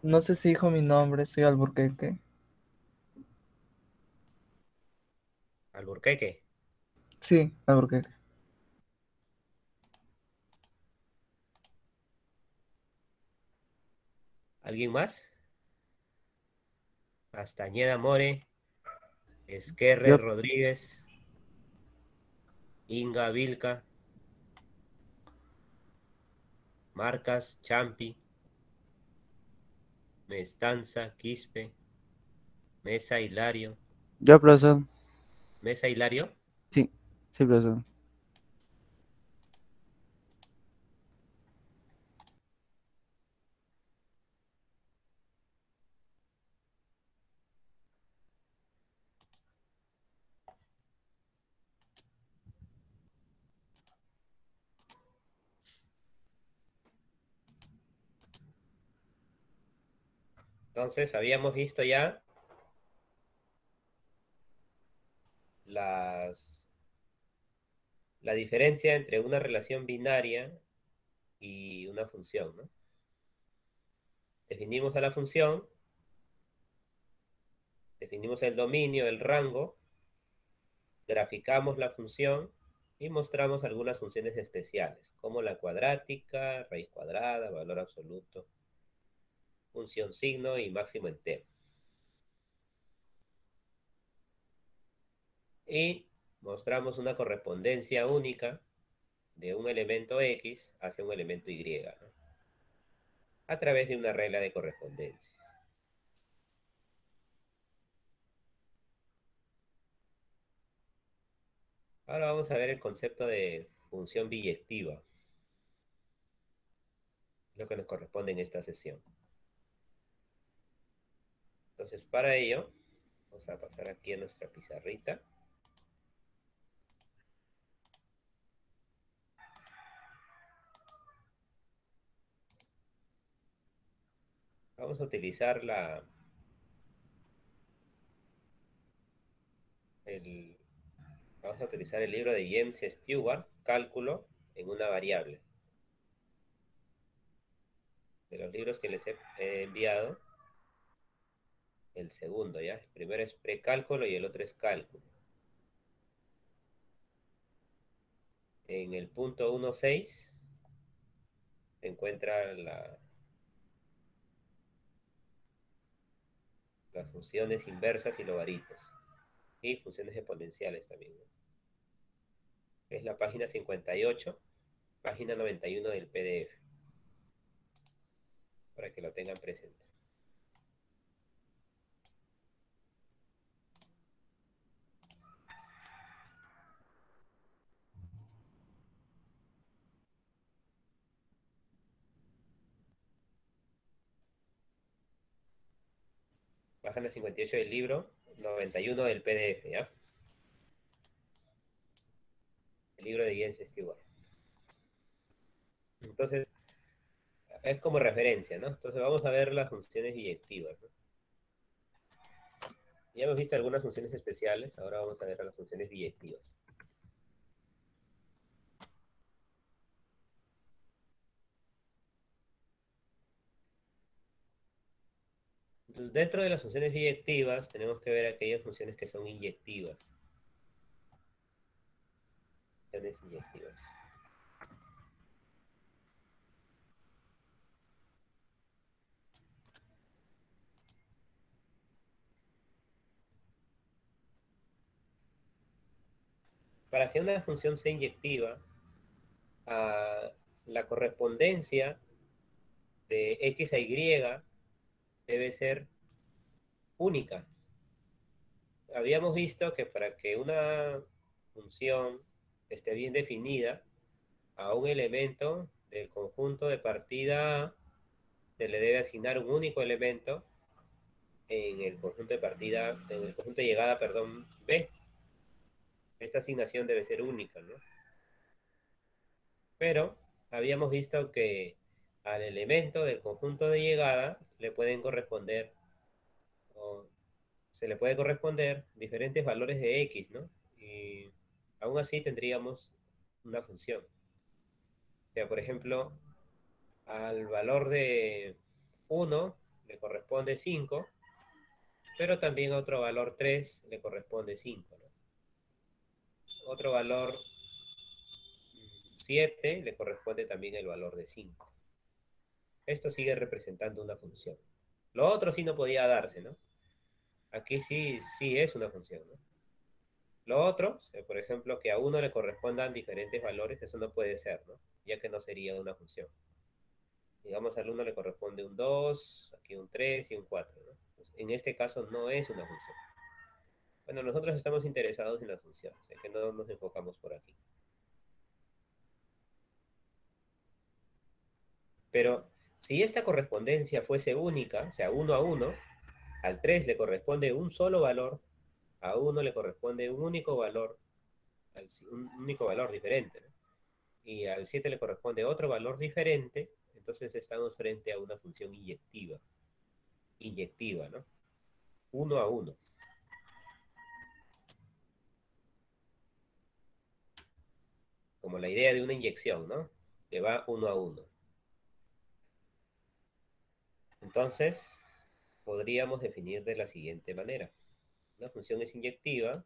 No sé si dijo mi nombre, soy Alburquerque. Alburquerque. Sí, Alburquerque. ¿Alguien más? Castañeda More, Esquerre Yo, Rodríguez, Inga Vilca, Marcas, Champi, Mestanza, Quispe, Mesa Hilario. yo, profesor. Mesa Hilario. Sí, sí, profesor. Entonces, habíamos visto ya las, la diferencia entre una relación binaria y una función, ¿no? Definimos a la función, definimos el dominio, el rango, graficamos la función y mostramos algunas funciones especiales, como la cuadrática, raíz cuadrada, valor absoluto, función signo y máximo entero. Y mostramos una correspondencia única de un elemento X hacia un elemento Y, ¿no? A través de una regla de correspondencia. Ahora vamos a ver el concepto de función biyectiva, lo que nos corresponde en esta sesión. Entonces, para ello, vamos a pasar aquí a nuestra pizarrita. Vamos a utilizar el, vamos a utilizar el libro de James Stewart, Cálculo en una variable. De los libros que les he enviado, el segundo, ¿ya? El primero es precálculo y el otro es cálculo. En el punto 1.6 se encuentra las funciones inversas y logaritmos. Y funciones exponenciales también, ¿no? Es la página 58, página 91 del PDF, para que lo tengan presente. Página 58 del libro, 91 del PDF, ¿ya? El libro de James Stewart. Entonces, es como referencia, ¿no? Entonces vamos a ver las funciones biyectivas, ¿no? Ya hemos visto algunas funciones especiales, ahora vamos a ver las funciones biyectivas. Entonces, dentro de las funciones biyectivas, tenemos que ver aquellas funciones que son inyectivas. Funciones inyectivas. Para que una función sea inyectiva, la correspondencia de X a Y debe ser única. Habíamos visto que para que una función esté bien definida, a un elemento del conjunto de partida A se le debe asignar un único elemento en el conjunto de partida, en el conjunto de llegada, perdón, B. Esta asignación debe ser única, ¿no? Pero habíamos visto que al elemento del conjunto de llegada le pueden corresponder, o se le puede corresponder diferentes valores de X, ¿no? Y aún así tendríamos una función. O sea, por ejemplo, al valor de 1 le corresponde 5, pero también a otro valor 3 le corresponde 5, ¿no? Otro valor 7 le corresponde también el valor de 5. Esto sigue representando una función. Lo otro sí no podía darse, ¿no? Aquí sí es una función, ¿no? Lo otro, por ejemplo, que a uno le correspondan diferentes valores, eso no puede ser, ¿no? Ya que no sería una función. Digamos, al 1 le corresponde un 2, aquí un 3 y un 4, ¿no? Pues, en este caso no es una función. Bueno, nosotros estamos interesados en las funciones, en que no nos enfocamos por aquí. Pero si esta correspondencia fuese única, o sea, 1 a 1, al 3 le corresponde un solo valor, a 1 le corresponde un único valor, un único valor diferente, ¿no? Y al 7 le corresponde otro valor diferente, entonces estamos frente a una función inyectiva, ¿no? 1 a 1. Como la idea de una inyección, ¿no? Que va 1 a 1. Entonces, podríamos definir de la siguiente manera. Una función es inyectiva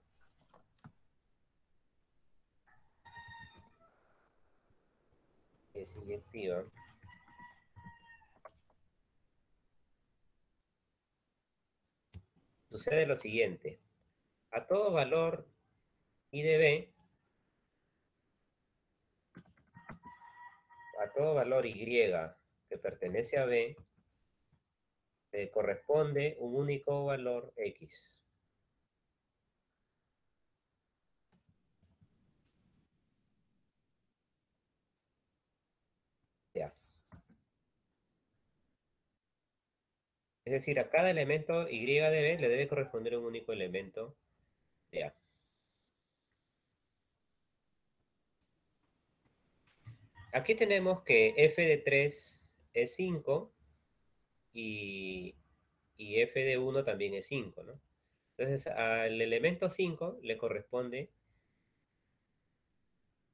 sucede lo siguiente. A todo valor I de B, a todo valor Y que pertenece a B, le corresponde un único valor X. Ya. Es decir, a cada elemento Y de B le debe corresponder un único elemento de A. Aquí tenemos que f de 3 es 5 y f de 1 también es 5, ¿no? Entonces, al elemento 5 le corresponde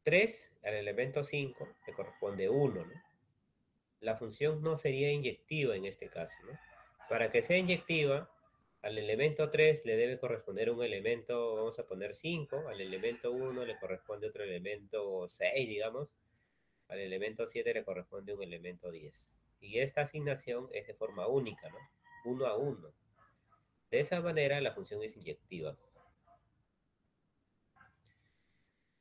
3, al elemento 5 le corresponde 1, ¿no? La función no sería inyectiva en este caso, ¿no? Para que sea inyectiva, al elemento 3 le debe corresponder un elemento, vamos a poner 5, al elemento 1 le corresponde otro elemento 6, digamos, al elemento 7 le corresponde un elemento 10. Y esta asignación es de forma única, ¿no? 1 a 1. De esa manera la función es inyectiva.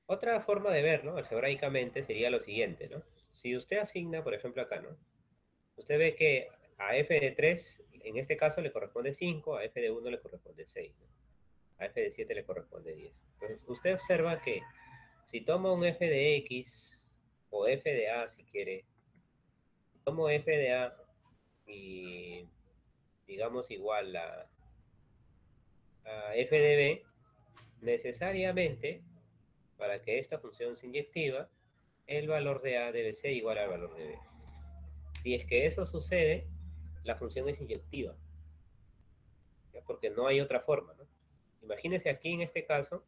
Otra forma de ver, ¿no? Algebraicamente sería lo siguiente, ¿no? Si usted asigna, por ejemplo, acá, ¿no? Usted ve que a f de 3, en este caso, le corresponde 5, a f de 1 le corresponde 6, ¿no? A f de 7 le corresponde 10. Entonces, usted observa que si tomo un f de x, o f de a, si quiere, tomo f de a y, digamos, igual a f de b, necesariamente, para que esta función sea inyectiva, el valor de a debe ser igual al valor de b. Si es que eso sucede, la función es inyectiva, ¿ya? Porque no hay otra forma, ¿no? Imagínense aquí en este caso,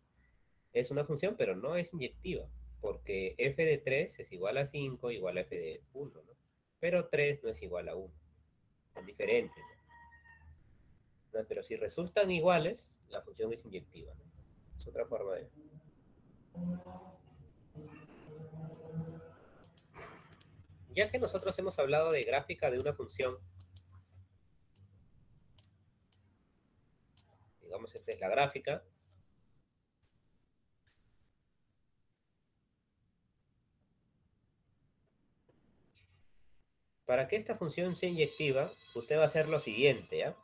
es una función, pero no es inyectiva, porque f de 3 es igual a 5, igual a f de 1, ¿no? Pero 3 no es igual a 1, son diferentes, ¿no? Pero si resultan iguales, la función es inyectiva, ¿no? Es otra forma de... Ya que nosotros hemos hablado de gráfica de una función, digamos, esta es la gráfica. Para que esta función sea inyectiva, usted va a hacer lo siguiente, ¿ya?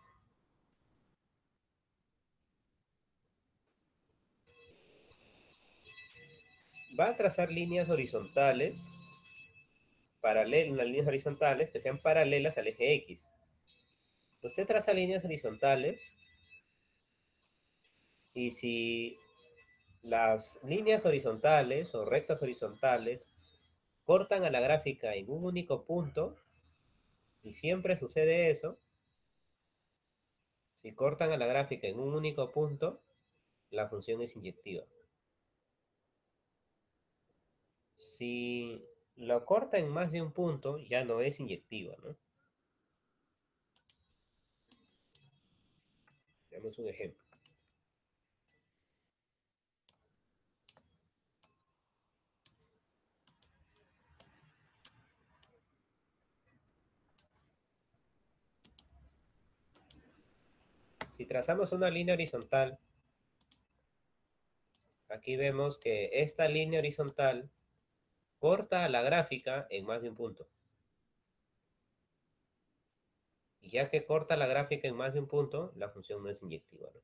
Va a trazar líneas horizontales, unas líneas horizontales que sean paralelas al eje X. Usted traza líneas horizontales y si las líneas horizontales o rectas horizontales cortan a la gráfica en un único punto, y siempre sucede eso, si cortan a la gráfica en un único punto, la función es inyectiva. Si lo corta en más de un punto, ya no es inyectiva, ¿no? Veamos un ejemplo. Si trazamos una línea horizontal, aquí vemos que esta línea horizontal corta la gráfica en más de un punto. Y ya que corta la gráfica en más de un punto, la función no es inyectiva, ¿no?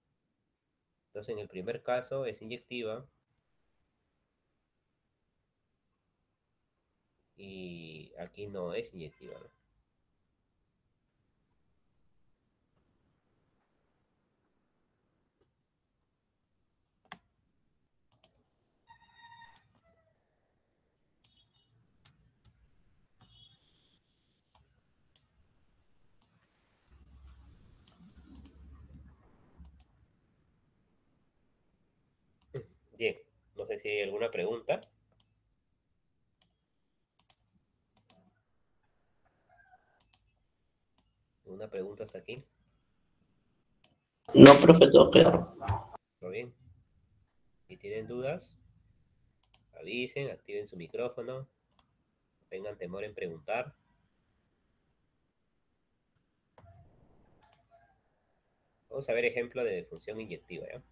Entonces, en el primer caso es inyectiva. Y aquí no es inyectiva, ¿no? Bien, no sé si hay alguna pregunta. ¿Una pregunta hasta aquí? No, profe, todo claro. ¿Todo bien? Si tienen dudas, avisen, activen su micrófono, no tengan temor en preguntar. Vamos a ver ejemplo de función inyectiva, ¿ya?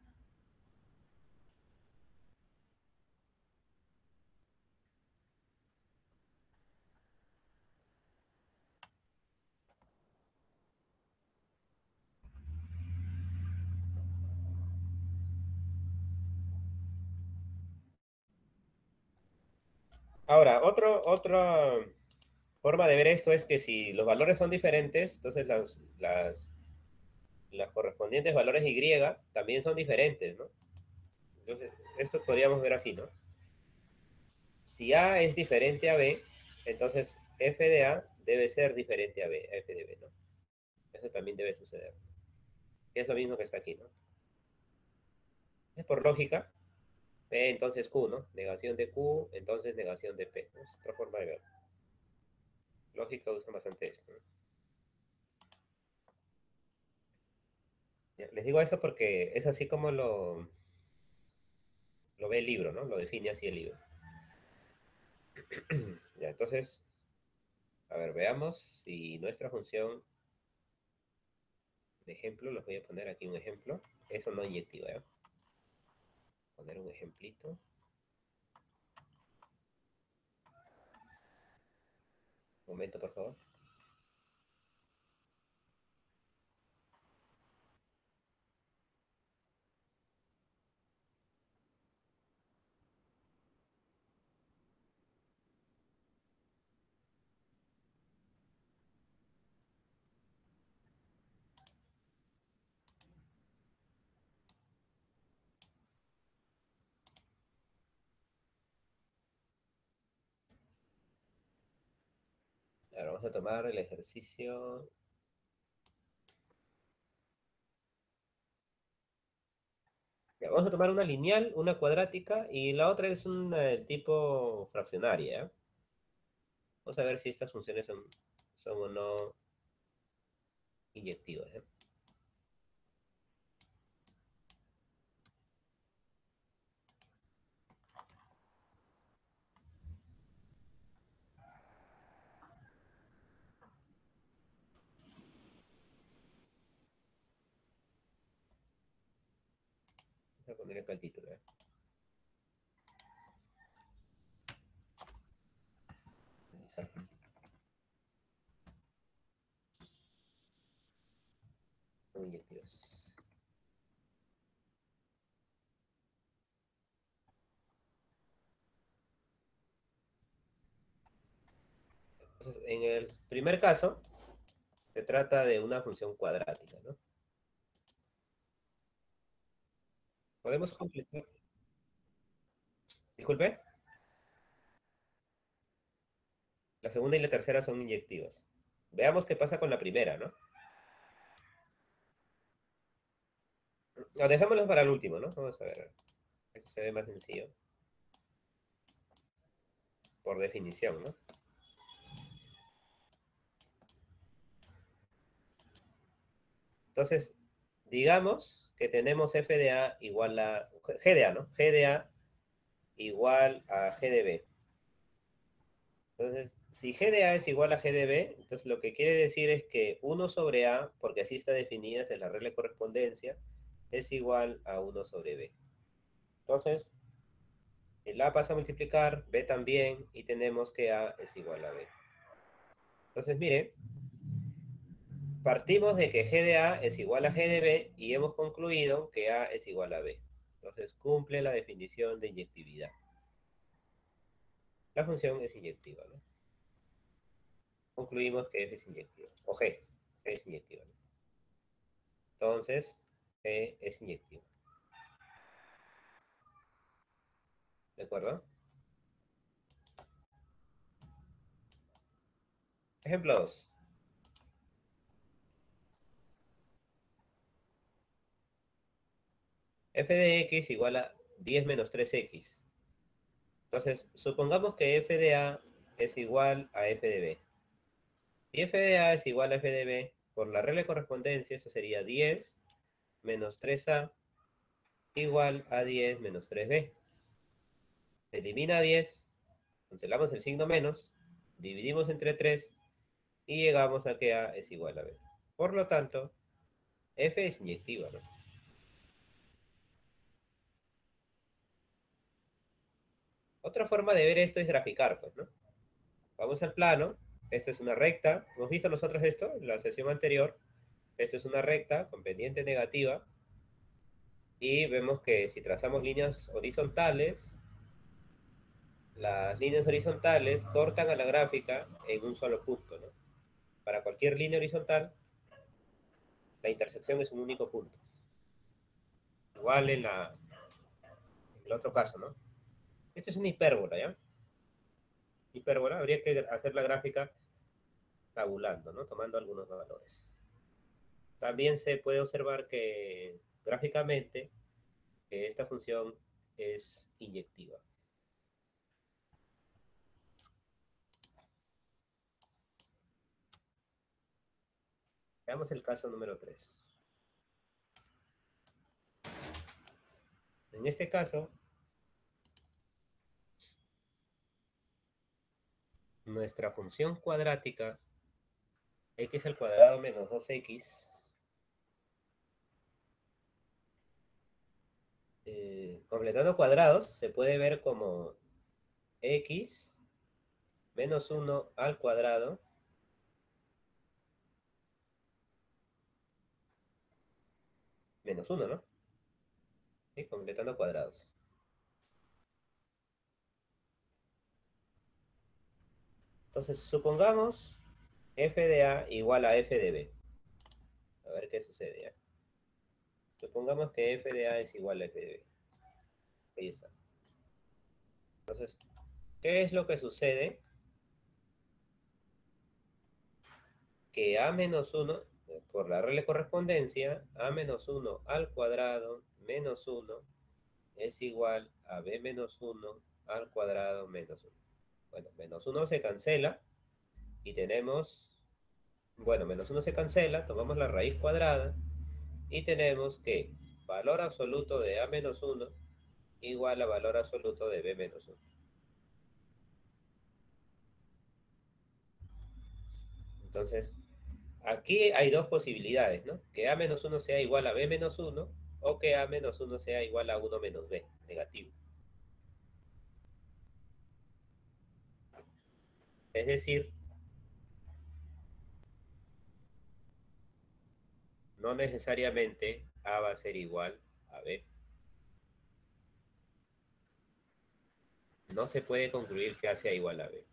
Ahora, otra forma de ver esto es que si los valores son diferentes, entonces las correspondientes valores Y también son diferentes, ¿no? Entonces, esto podríamos ver así, ¿no? Si A es diferente a B, entonces F de A debe ser diferente a B, a F de B, ¿no? Eso también debe suceder. Que es lo mismo que está aquí, ¿no? Es por lógica. P entonces Q, ¿no? Negación de Q, entonces negación de P, ¿no? Es otra forma de ver. Lógica usa bastante esto, ¿no? Ya, les digo eso porque es así como lo ve el libro, ¿no? Lo define así el libro. Ya, entonces, a ver, veamos si nuestra función de ejemplo, les voy a poner aquí un ejemplo, es o no inyectiva, ¿ya? Poner un ejemplito. Un momento, por favor. Ahora vamos a tomar el ejercicio. Ya, vamos a tomar una lineal, una cuadrática y la otra es un tipo fraccionaria, ¿ya? Vamos a ver si estas funciones son o no inyectivas, ¿ya? Voy a poner acá el título, ¿ya? Son inyectivas. Entonces, en el primer caso, se trata de una función cuadrática, ¿no? Podemos completar. Disculpe. La segunda y la tercera son inyectivas. Veamos qué pasa con la primera, ¿no? No, dejémoslo para el último, ¿no? Vamos a ver. Eso se ve más sencillo. Por definición, ¿no? Entonces, digamos que tenemos f de a igual a g de a, ¿no? G de a igual a g de b. Entonces, si g de a es igual a g de b, entonces lo que quiere decir es que 1 sobre a, porque así está definida en la regla de correspondencia, es igual a 1 sobre b. Entonces, el a pasa a multiplicar, b también, y tenemos que a es igual a b. Entonces, mire, partimos de que g de a es igual a g de b y hemos concluido que a es igual a b. Entonces, cumple la definición de inyectividad. La función es inyectiva, ¿no? Concluimos que f es inyectiva, o g es inyectiva, ¿no? Entonces, g es inyectiva. ¿De acuerdo? Ejemplo 2. F de x igual a 10 menos 3x. Entonces, supongamos que f de a es igual a f de b. Si f de a es igual a f de b, por la regla de correspondencia, eso sería 10 menos 3a igual a 10 menos 3b. Se elimina 10, cancelamos el signo menos, dividimos entre 3 y llegamos a que a es igual a b. Por lo tanto, f es inyectiva, ¿no? Otra forma de ver esto es graficar, pues, ¿no? Vamos al plano. Esta es una recta. ¿Hemos visto nosotros esto en la sesión anterior? Esto es una recta con pendiente negativa. Y vemos que si trazamos líneas horizontales, las líneas horizontales cortan a la gráfica en un solo punto, ¿no? Para cualquier línea horizontal, la intersección es un único punto. Igual en el otro caso, ¿no? Esta es una hipérbola, ¿ya? Hipérbola, habría que hacer la gráfica tabulando, ¿no? Tomando algunos valores. También se puede observar que gráficamente esta función es inyectiva. Veamos el caso número 3. En este caso, nuestra función cuadrática, x al cuadrado menos 2x, completando cuadrados, se puede ver como x menos 1 al cuadrado menos 1, ¿no? ¿Sí? Completando cuadrados. Entonces, supongamos f de a igual a f de b. A ver qué sucede, ¿ya? Supongamos que f de a es igual a f de b. Ahí está. Entonces, ¿qué es lo que sucede? Que a menos 1, por la regla de correspondencia, a menos 1 al cuadrado menos 1 es igual a b menos 1 al cuadrado menos 1. Bueno, menos 1 se cancela y tenemos, bueno, menos 1 se cancela, tomamos la raíz cuadrada y tenemos que valor absoluto de a menos 1 igual a valor absoluto de b menos 1. Entonces, aquí hay dos posibilidades, ¿no? Que a menos 1 sea igual a b menos 1 o que a menos 1 sea igual a 1 menos b, negativo. Es decir, no necesariamente a va a ser igual a b. No se puede concluir que a sea igual a b.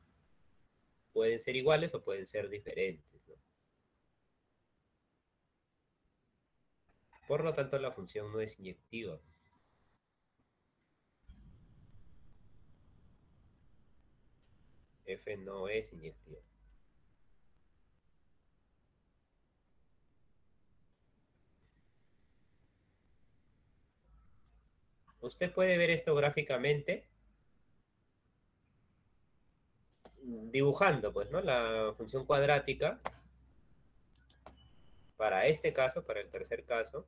Pueden ser iguales o pueden ser diferentes, ¿no? Por lo tanto, la función no es inyectiva. F no es inyectiva. Usted puede ver esto gráficamente dibujando, pues, ¿no? La función cuadrática para este caso, para el tercer caso.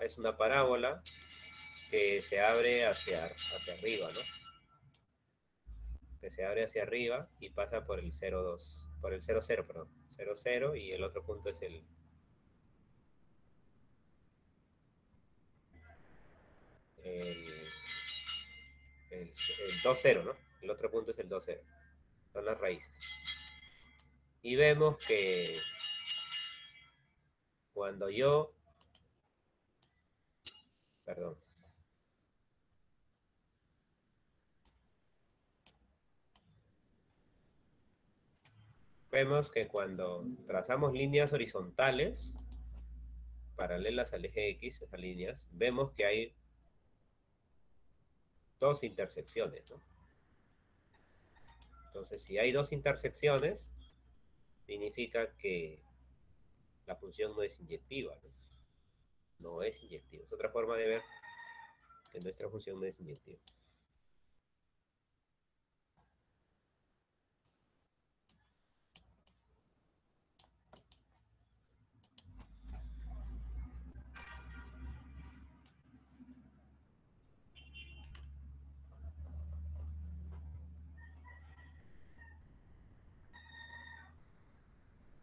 es una parábola que se abre hacia arriba, ¿no? Que se abre hacia arriba y pasa por el 0,2, por el 0,0, perdón. 0,0 y el otro punto es el, el 2,0, ¿no? El otro punto es el 2,0. Son las raíces. Y vemos que cuando yo, perdón, vemos que cuando trazamos líneas horizontales paralelas al eje X, esas líneas, vemos que hay dos intersecciones, ¿no? Entonces, si hay dos intersecciones, significa que la función no es inyectiva, ¿no? No es inyectiva. Es otra forma de ver que nuestra función no es inyectiva.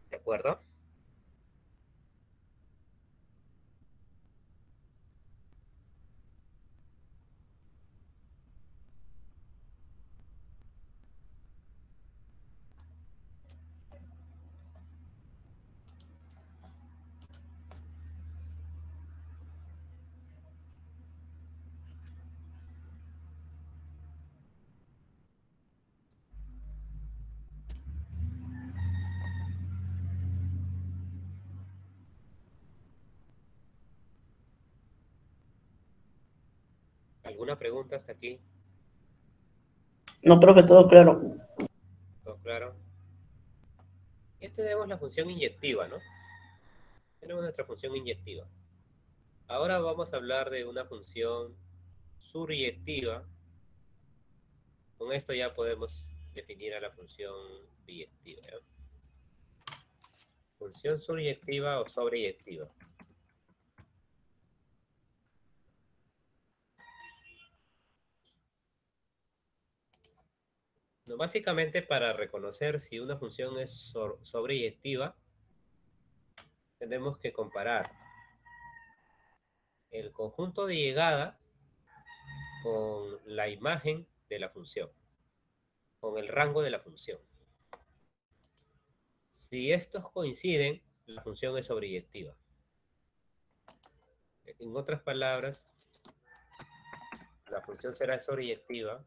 ¿De acuerdo? ¿Alguna pregunta hasta aquí? No, profe, todo claro. ¿Todo claro? Y tenemos la función inyectiva, ¿no? Tenemos nuestra función inyectiva. Ahora vamos a hablar de una función suryectiva. Con esto ya podemos definir a la función biyectiva, ¿ya? Función suryectiva o sobreyectiva. No, básicamente, para reconocer si una función es sobreyectiva, tenemos que comparar el conjunto de llegada con la imagen de la función, con el rango de la función. Si estos coinciden, la función es sobreyectiva. En otras palabras, la función será sobreyectiva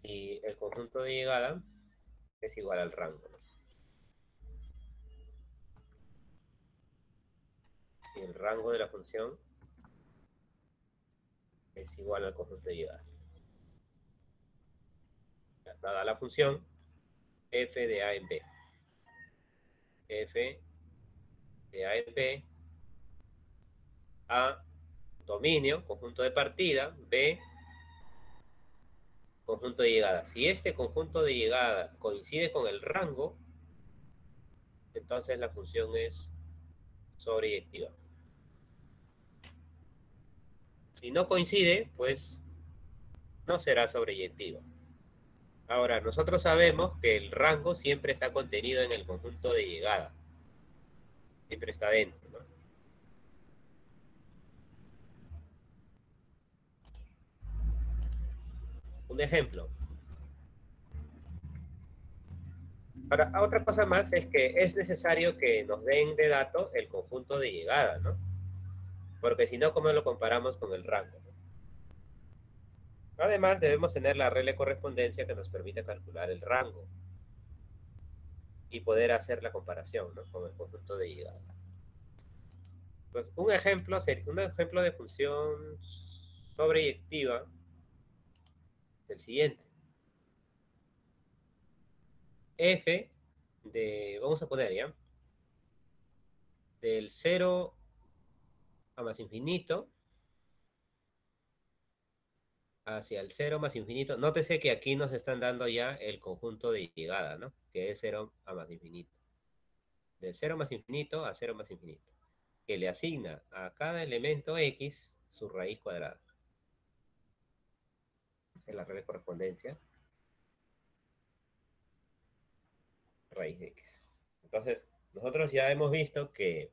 si el conjunto de llegada es igual al rango, ¿no? Si el rango de la función es igual al conjunto de llegada. Dada la función f de a en b. F de a en b, A, dominio, conjunto de partida, B, conjunto de llegada. Si este conjunto de llegada coincide con el rango, entonces la función es sobreyectiva. Si no coincide, pues no será sobreyectiva. Ahora, nosotros sabemos que el rango siempre está contenido en el conjunto de llegada. Siempre está dentro, ¿no? Un ejemplo. Ahora, otra cosa más es que es necesario que nos den de dato el conjunto de llegada, ¿no? Porque si no, ¿cómo lo comparamos con el rango, ¿no? Además, debemos tener la regla de correspondencia que nos permite calcular el rango y poder hacer la comparación, ¿no?, con el conjunto de llegada. Pues un ejemplo de función sobreyectiva es el siguiente. F de, vamos a poner ya, del 0 a más infinito, hacia el 0 más infinito. Nótese que aquí nos están dando ya el conjunto de llegada, ¿no? Que es 0 a más infinito. De 0 más infinito a 0 más infinito. Que le asigna a cada elemento X su raíz cuadrada. Esa es la regla de correspondencia. Raíz de X. Entonces, nosotros ya hemos visto que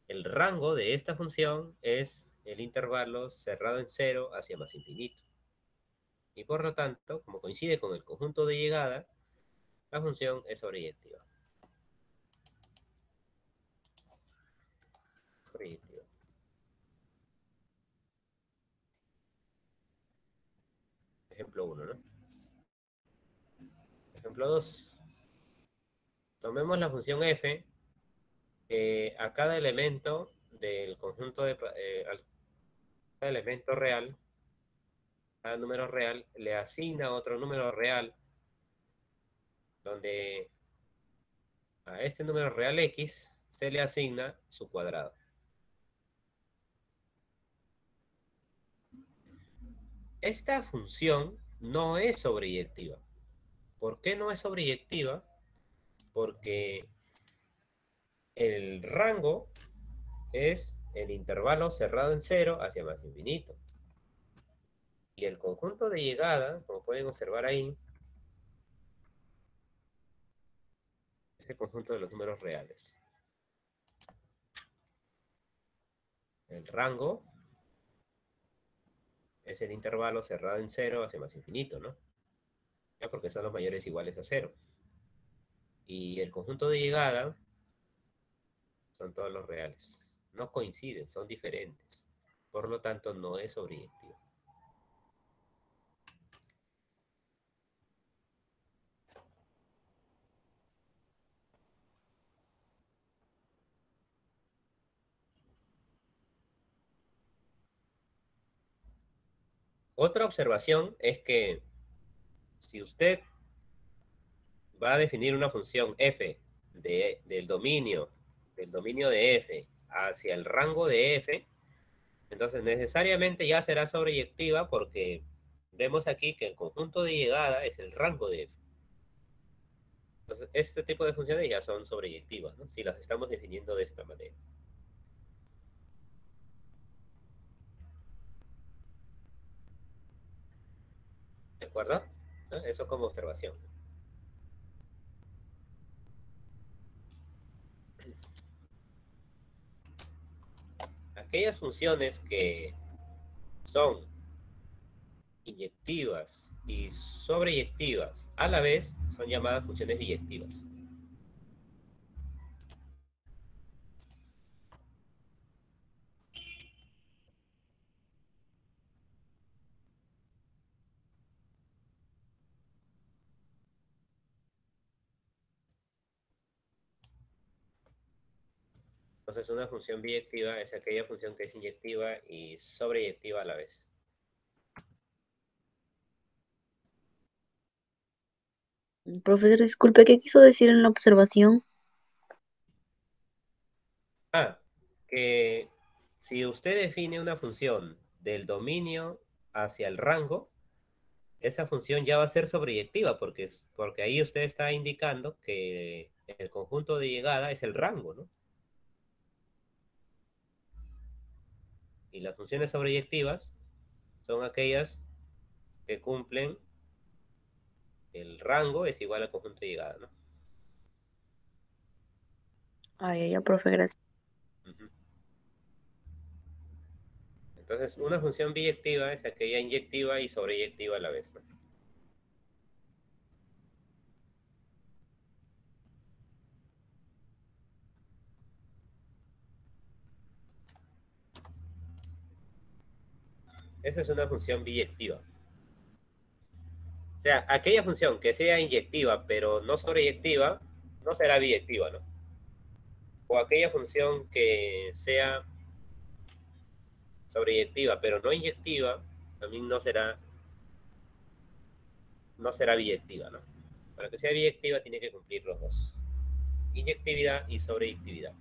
el rango de esta función es el intervalo cerrado en 0 hacia más infinito. Y por lo tanto, como coincide con el conjunto de llegada, la función es sobreyectiva. Sobreyectiva. Ejemplo 1, ¿no? Ejemplo 2. Tomemos la función f. A cada elemento del conjunto de... cada elemento real, cada número real, le asigna otro número real, donde a este número real x se le asigna su cuadrado. Esta función no es sobreyectiva. ¿Por qué no es sobreyectiva? Porque el rango es el intervalo cerrado en 0 hacia más infinito. Y el conjunto de llegada, como pueden observar ahí, es el conjunto de los números reales. El rango es el intervalo cerrado en 0 hacia más infinito, ¿no? Ya, porque son los mayores iguales a 0. Y el conjunto de llegada son todos los reales. No coinciden, son diferentes. Por lo tanto, no es sobreyectivo. Otra observación es que si usted va a definir una función f del dominio de f hacia el rango de f, entonces necesariamente ya será sobreyectiva porque vemos aquí que el conjunto de llegada es el rango de f. Entonces, este tipo de funciones ya son sobreyectivas, ¿no? Si las estamos definiendo de esta manera. ¿De acuerdo? ¿No? Eso como observación. Aquellas funciones que son inyectivas y sobreyectivas a la vez son llamadas funciones biyectivas. Entonces, una función biyectiva es aquella función que es inyectiva y sobreyectiva a la vez. Profesor, disculpe, ¿qué quiso decir en la observación? Que si usted define una función del dominio hacia el rango, esa función ya va a ser sobreyectiva porque ahí usted está indicando que el conjunto de llegada es el rango, ¿no? Y las funciones sobreyectivas son aquellas que cumplen el rango es igual al conjunto de llegada, ¿no? Ay, ya, profe, gracias. Ujú. Entonces, una función biyectiva es aquella inyectiva y sobreyectiva a la vez, ¿no? Esa es una función biyectiva. O sea, aquella función que sea inyectiva pero no sobreyectiva, no será biyectiva, ¿no? O aquella función que sea sobreyectiva pero no inyectiva, también no será biyectiva, ¿no? Para que sea biyectiva tiene que cumplir los dos. Inyectividad y sobreyectividad.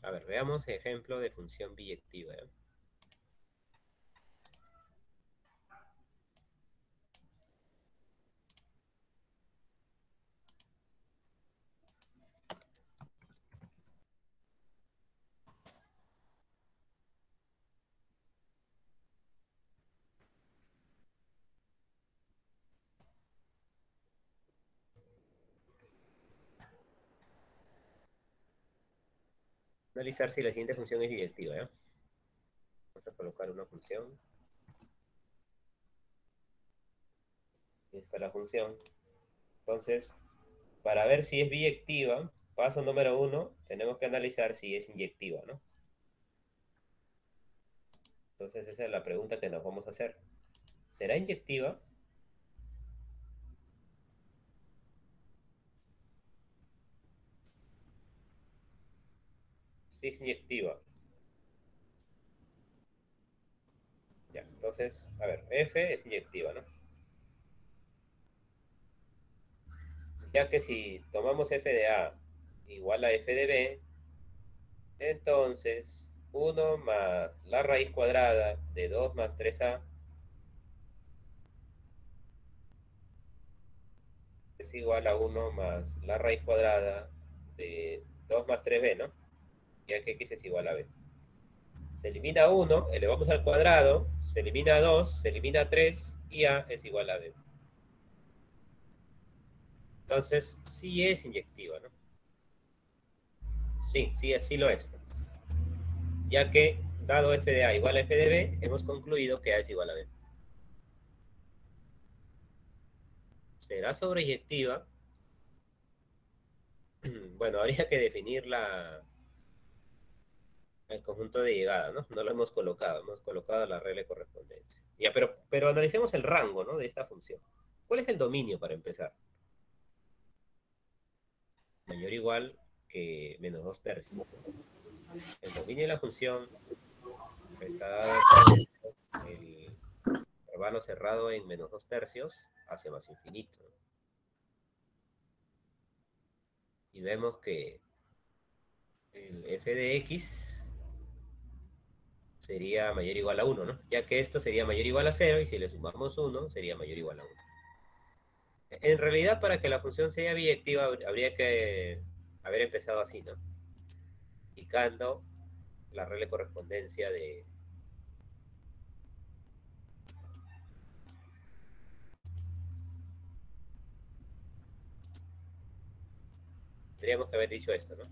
A ver, veamos ejemplo de función biyectiva. ¿Eh? Analizar si la siguiente función es biyectiva. ¿Eh? Vamos a colocar una función. Aquí está la función. Entonces, para ver si es biyectiva, paso número 1, tenemos que analizar si es inyectiva, ¿no? Entonces, esa es la pregunta que nos vamos a hacer. ¿Será inyectiva? Sí, es inyectiva. Ya, entonces, a ver, F es inyectiva, ¿no? Ya que si tomamos F de A igual a F de B, entonces 1 más la raíz cuadrada de 2 más 3A es igual a 1 más la raíz cuadrada de 2 más 3B, ¿no? Ya que X es igual a B. Se elimina 1, elevamos al cuadrado, se elimina 2, se elimina 3 y A es igual a B. Entonces, sí es inyectiva, ¿no? Sí, sí, así lo es. Ya que, dado f de A igual a f de B, hemos concluido que A es igual a B. ¿Será sobreyectiva? Bueno, habría que definir el conjunto de llegada, ¿no? No lo hemos colocado la regla de correspondencia. Ya, pero analicemos el rango, ¿no? De esta función. ¿Cuál es el dominio para empezar? Mayor o igual que menos 2 tercios. El dominio de la función está dado por el intervalo cerrado en menos 2 tercios hacia más infinito. Y vemos que el f de x sería mayor o igual a 1, ¿no? Ya que esto sería mayor o igual a 0 y si le sumamos 1 sería mayor o igual a 1. En realidad, para que la función sea biyectiva habría que haber empezado así, ¿no? Indicando la regla de correspondencia de... Tendríamos que haber dicho esto, ¿no?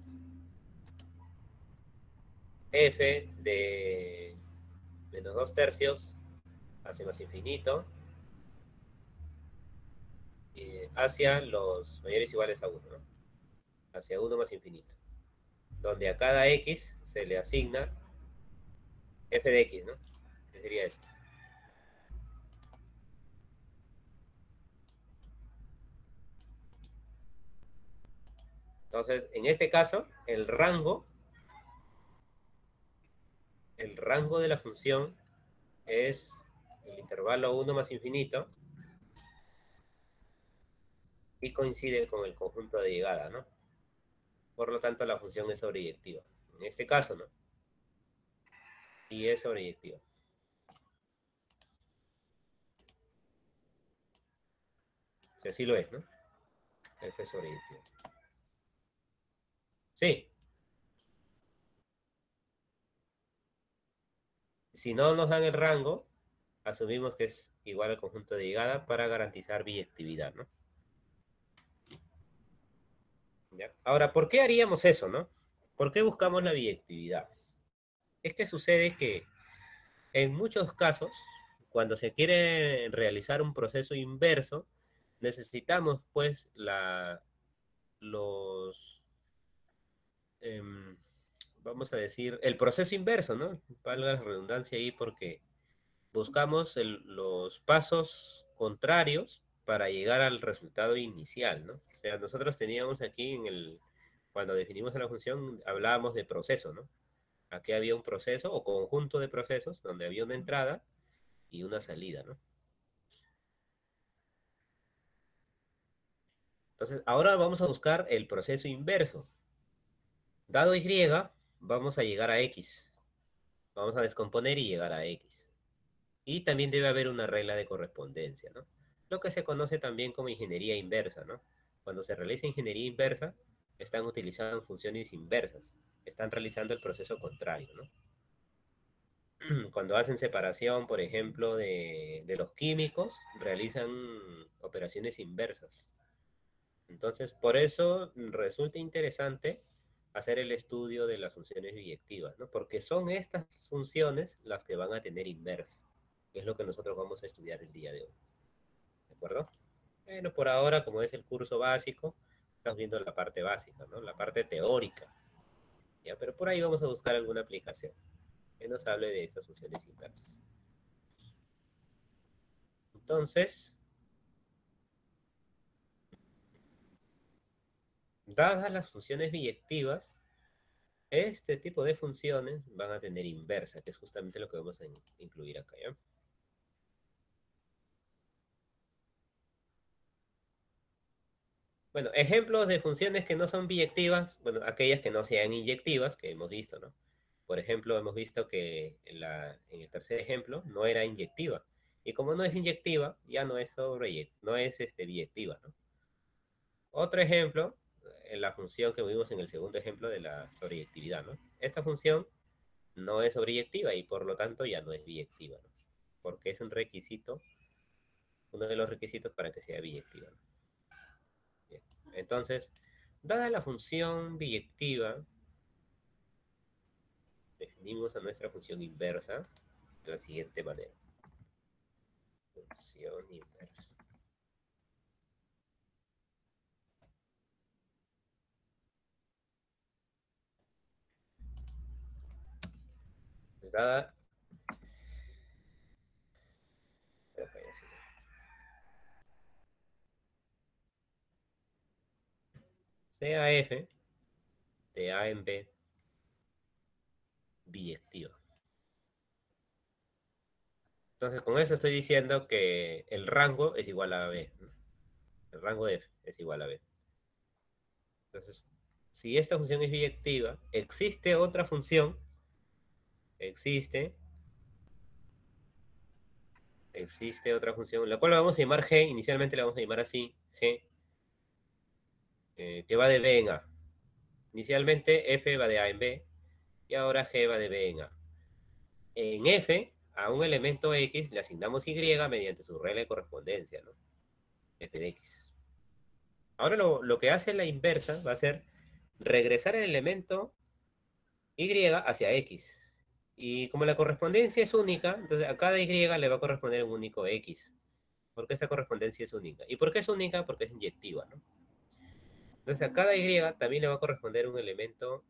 F de menos 2 tercios hacia más infinito hacia los mayores o iguales a 1, ¿no? Hacia 1 más infinito. Donde a cada x se le asigna f de x, ¿no? Que sería esto. Entonces, en este caso, el rango de la función es el intervalo 1 más infinito y coincide con el conjunto de llegada, ¿no? Por lo tanto, la función es sobreyectiva. En este caso, ¿no? Y es sobreyectiva. O sea, así lo es, ¿no? F es sobreyectiva. Sí. Si no nos dan el rango, asumimos que es igual al conjunto de llegada para garantizar biyectividad, ¿no? ¿Ya? Ahora, ¿por qué haríamos eso, no? ¿Por qué buscamos la biyectividad? Es que sucede que en muchos casos, cuando se quiere realizar un proceso inverso, necesitamos pues los, vamos a decir, el proceso inverso, ¿no? Valga la redundancia ahí porque buscamos los pasos contrarios para llegar al resultado inicial, ¿no? O sea, nosotros teníamos aquí cuando definimos la función, hablábamos de proceso, ¿no? Aquí había un proceso o conjunto de procesos donde había una entrada y una salida, ¿no? Entonces, ahora vamos a buscar el proceso inverso. Dado Y, vamos a llegar a X. Vamos a descomponer y llegar a X. Y también debe haber una regla de correspondencia, ¿no? Lo que se conoce también como ingeniería inversa, ¿no? Cuando se realiza ingeniería inversa, están utilizando funciones inversas. Están realizando el proceso contrario, ¿no? Cuando hacen separación, por ejemplo, de los químicos, realizan operaciones inversas. Entonces, por eso resulta interesante hacer el estudio de las funciones biyectivas, ¿no? Porque son estas funciones las que van a tener inversa, que es lo que nosotros vamos a estudiar el día de hoy. ¿De acuerdo? Bueno, por ahora, como es el curso básico, estamos viendo la parte básica, ¿no? La parte teórica. ¿Ya? Pero por ahí vamos a buscar alguna aplicación que nos hable de estas funciones inversas. Entonces, dadas las funciones biyectivas, este tipo de funciones van a tener inversa, que es justamente lo que vamos a incluir acá, ¿ya? Bueno, ejemplos de funciones que no son biyectivas, bueno, aquellas que no sean inyectivas, que hemos visto, ¿no? Por ejemplo, hemos visto que en el tercer ejemplo no era inyectiva. Y como no es inyectiva, ya no es biyectiva, ¿no? Otro ejemplo, la función que vimos en el segundo ejemplo de la sobreyectividad, ¿no? Esta función no es sobreyectiva y por lo tanto ya no es biyectiva, ¿no? Porque es un requisito, uno de los requisitos para que sea biyectiva, ¿no? Bien. Entonces, dada la función biyectiva, definimos a nuestra función inversa de la siguiente manera. Función inversa. Dada sea f de a en b biyectiva. Entonces, con eso estoy diciendo que el rango es igual a b, ¿no? El rango de f es igual a b. Entonces, si esta función es biyectiva, existe otra función, existe otra función, la cual la vamos a llamar g, inicialmente la vamos a llamar así, g, que va de b en a. Inicialmente f va de a en b, y ahora g va de b en a. En f, a un elemento x le asignamos y mediante su regla de correspondencia, ¿no? F de x. Ahora lo que hace la inversa va a ser regresar el elemento y hacia x. Y como la correspondencia es única, entonces a cada y le va a corresponder un único x. Porque esa correspondencia es única. ¿Y por qué es única? Porque es inyectiva, ¿no? Entonces a cada y también le va a corresponder un elemento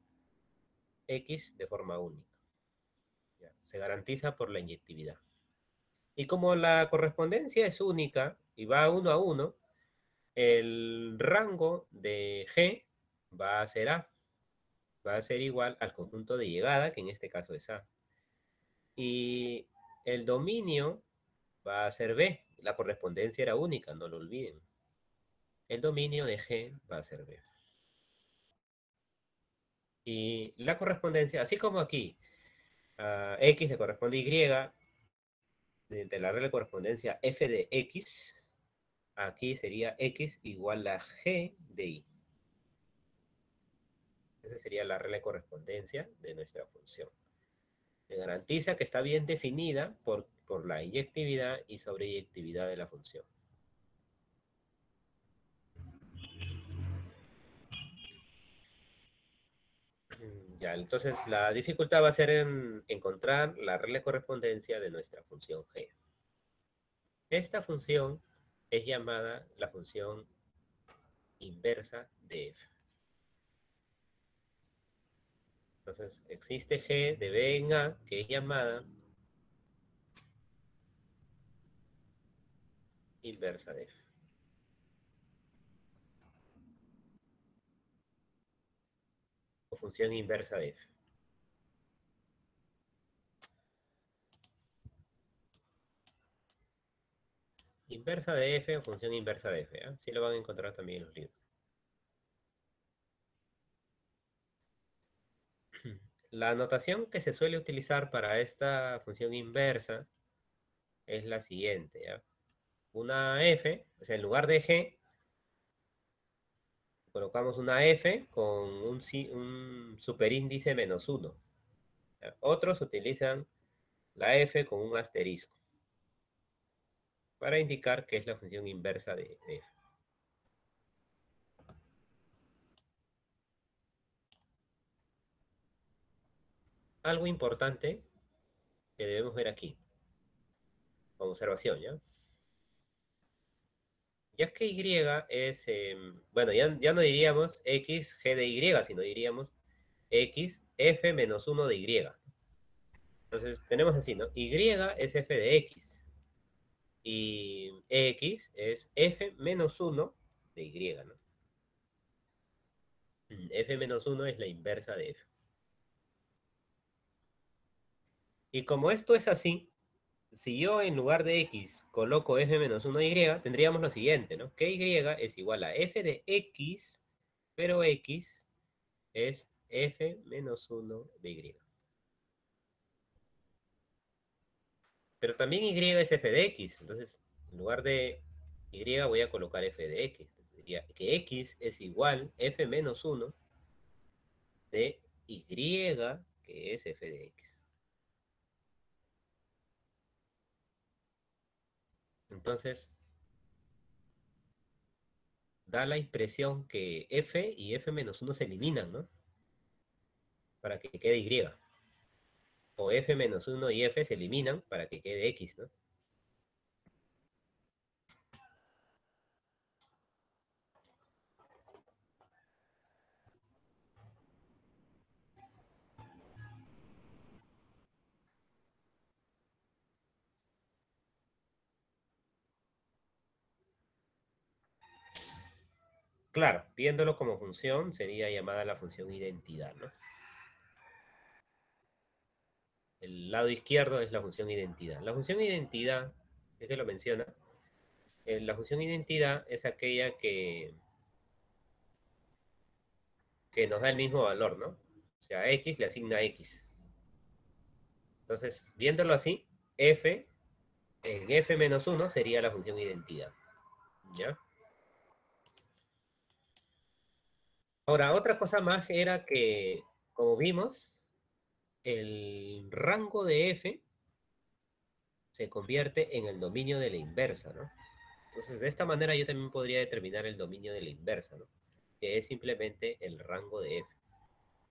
x de forma única. ¿Ya? Se garantiza por la inyectividad. Y como la correspondencia es única y va uno a uno, el rango de G va a ser A. Va a ser igual al conjunto de llegada, que en este caso es A. Y el dominio va a ser B. La correspondencia era única, no lo olviden. El dominio de G va a ser B. Y la correspondencia, así como aquí, a X le corresponde Y, de la regla de correspondencia F de X, aquí sería X igual a G de Y. Esa sería la regla de correspondencia de nuestra función. Se garantiza que está bien definida por la inyectividad y sobreyectividad de la función. Ya, entonces la dificultad va a ser en encontrar la regla de correspondencia de nuestra función g. Esta función es llamada la función inversa de f. Entonces existe g de b en a que es llamada inversa de f. O función inversa de f. Inversa de f o función inversa de f. ¿Eh? Sí lo van a encontrar también en los libros. La notación que se suele utilizar para esta función inversa es la siguiente, ¿ya? Una f, o sea, en lugar de g, colocamos una f con un superíndice -1. ¿Ya? Otros utilizan la f con un asterisco para indicar que es la función inversa de f. Algo importante que debemos ver aquí, como observación, ¿ya? Ya que y es, bueno, ya no diríamos x g de y, sino diríamos x f menos 1 de y. Entonces tenemos así, ¿no? Y es f de x y x es f menos 1 de y, ¿no? F menos 1 es la inversa de f. Y como esto es así, si yo en lugar de x coloco f menos 1 de y, tendríamos lo siguiente, ¿no? Que y es igual a f de x, pero x es f menos 1 de y. Pero también y es f de x, entonces en lugar de y voy a colocar f de x. Diría que x es igual f menos 1 de y, que es f de x. Entonces, da la impresión que f y f menos 1 se eliminan, ¿no? Para que quede y. O f menos 1 y f se eliminan para que quede x, ¿no? Claro, viéndolo como función, sería llamada la función identidad, ¿no? El lado izquierdo es la función identidad. La función identidad, es que lo menciona, la función identidad es aquella que nos da el mismo valor, ¿no? O sea, a x le asigna x. Entonces, viéndolo así, f en f menos 1 sería la función identidad. ¿Ya? Ahora, otra cosa más era que, como vimos, el rango de f se convierte en el dominio de la inversa, ¿no? Entonces, de esta manera yo también podría determinar el dominio de la inversa, ¿no? Que es simplemente el rango de f.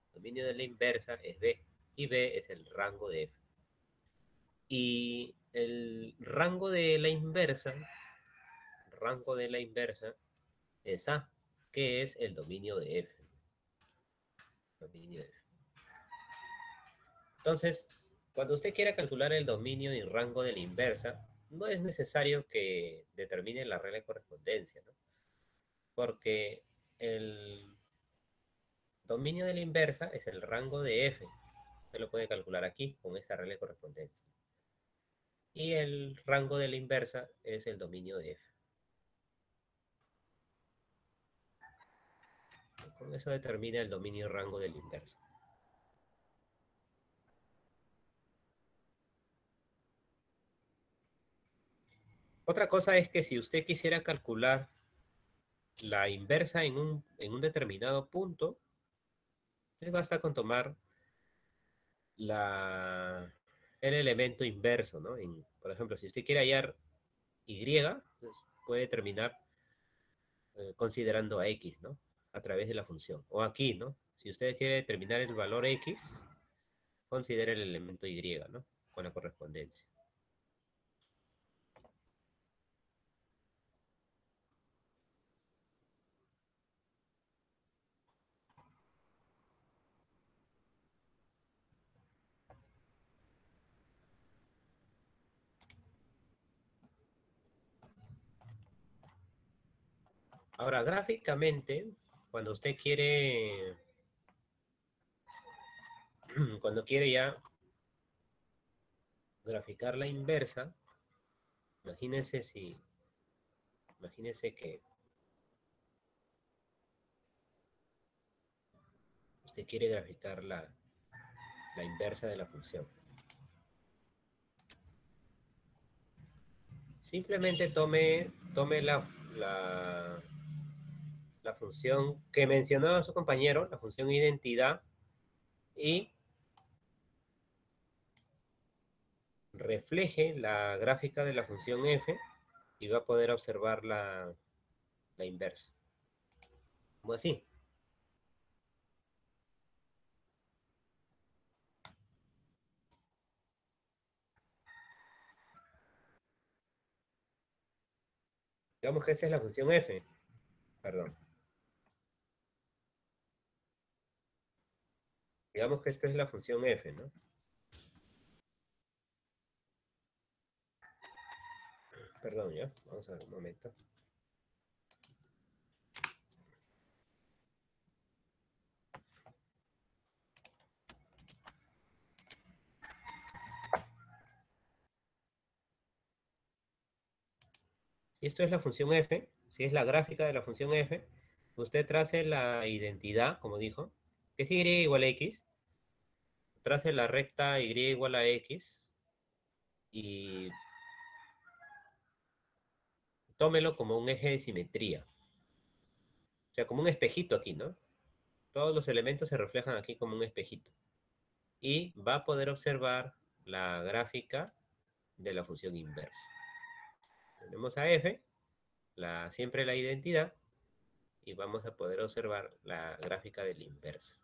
El dominio de la inversa es b, y b es el rango de f. Y el rango de la inversa es a, que es el dominio de f. Dominio de f. Entonces, cuando usted quiera calcular el dominio y rango de la inversa, no es necesario que determine la regla de correspondencia, ¿no? Porque el dominio de la inversa es el rango de f. Usted lo puede calcular aquí con esta regla de correspondencia. Y el rango de la inversa es el dominio de f. Con eso determina el dominio y rango de la inversa. Otra cosa es que si usted quisiera calcular la inversa en un determinado punto, le basta con tomar el elemento inverso, ¿no? Por ejemplo, si usted quiere hallar y, pues puede terminar considerando a x, ¿no? A través de la función. O aquí, ¿no? Si usted quiere determinar el valor x, considere el elemento y, ¿no? Con la correspondencia. Ahora, gráficamente, cuando usted quiere, cuando quiere ya graficar la inversa, imagínense que usted quiere graficar la inversa de la función. Simplemente tome la función que mencionó su compañero, la función identidad, y refleje la gráfica de la función f y va a poder observar la inversa. Como así. Digamos que esta es la función f. Perdón. Digamos que esta es la función f, ¿no? Perdón, ya. Vamos a ver un momento. Si esto es la función f, si es la gráfica de la función f, usted trace la identidad, como dijo, que es y igual a x, trace la recta y igual a x y tómelo como un eje de simetría. O sea, como un espejito aquí, ¿no? Todos los elementos se reflejan aquí como un espejito. Y va a poder observar la gráfica de la función inversa. Tenemos a f, siempre la identidad, y vamos a poder observar la gráfica del inverso.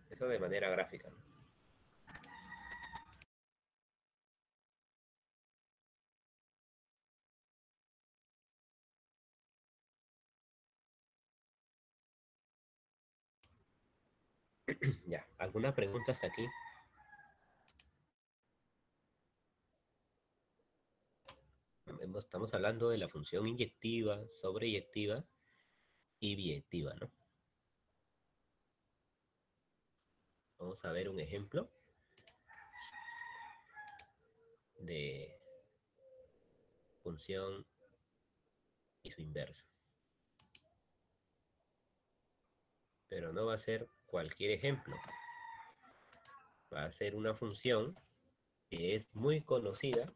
Eso de manera gráfica, ¿no? Ya, ¿alguna pregunta hasta aquí? Estamos hablando de la función inyectiva, sobreyectiva y biyectiva, ¿no? Vamos a ver un ejemplo de función y su inversa. Pero no va a ser cualquier ejemplo. Va a ser una función que es muy conocida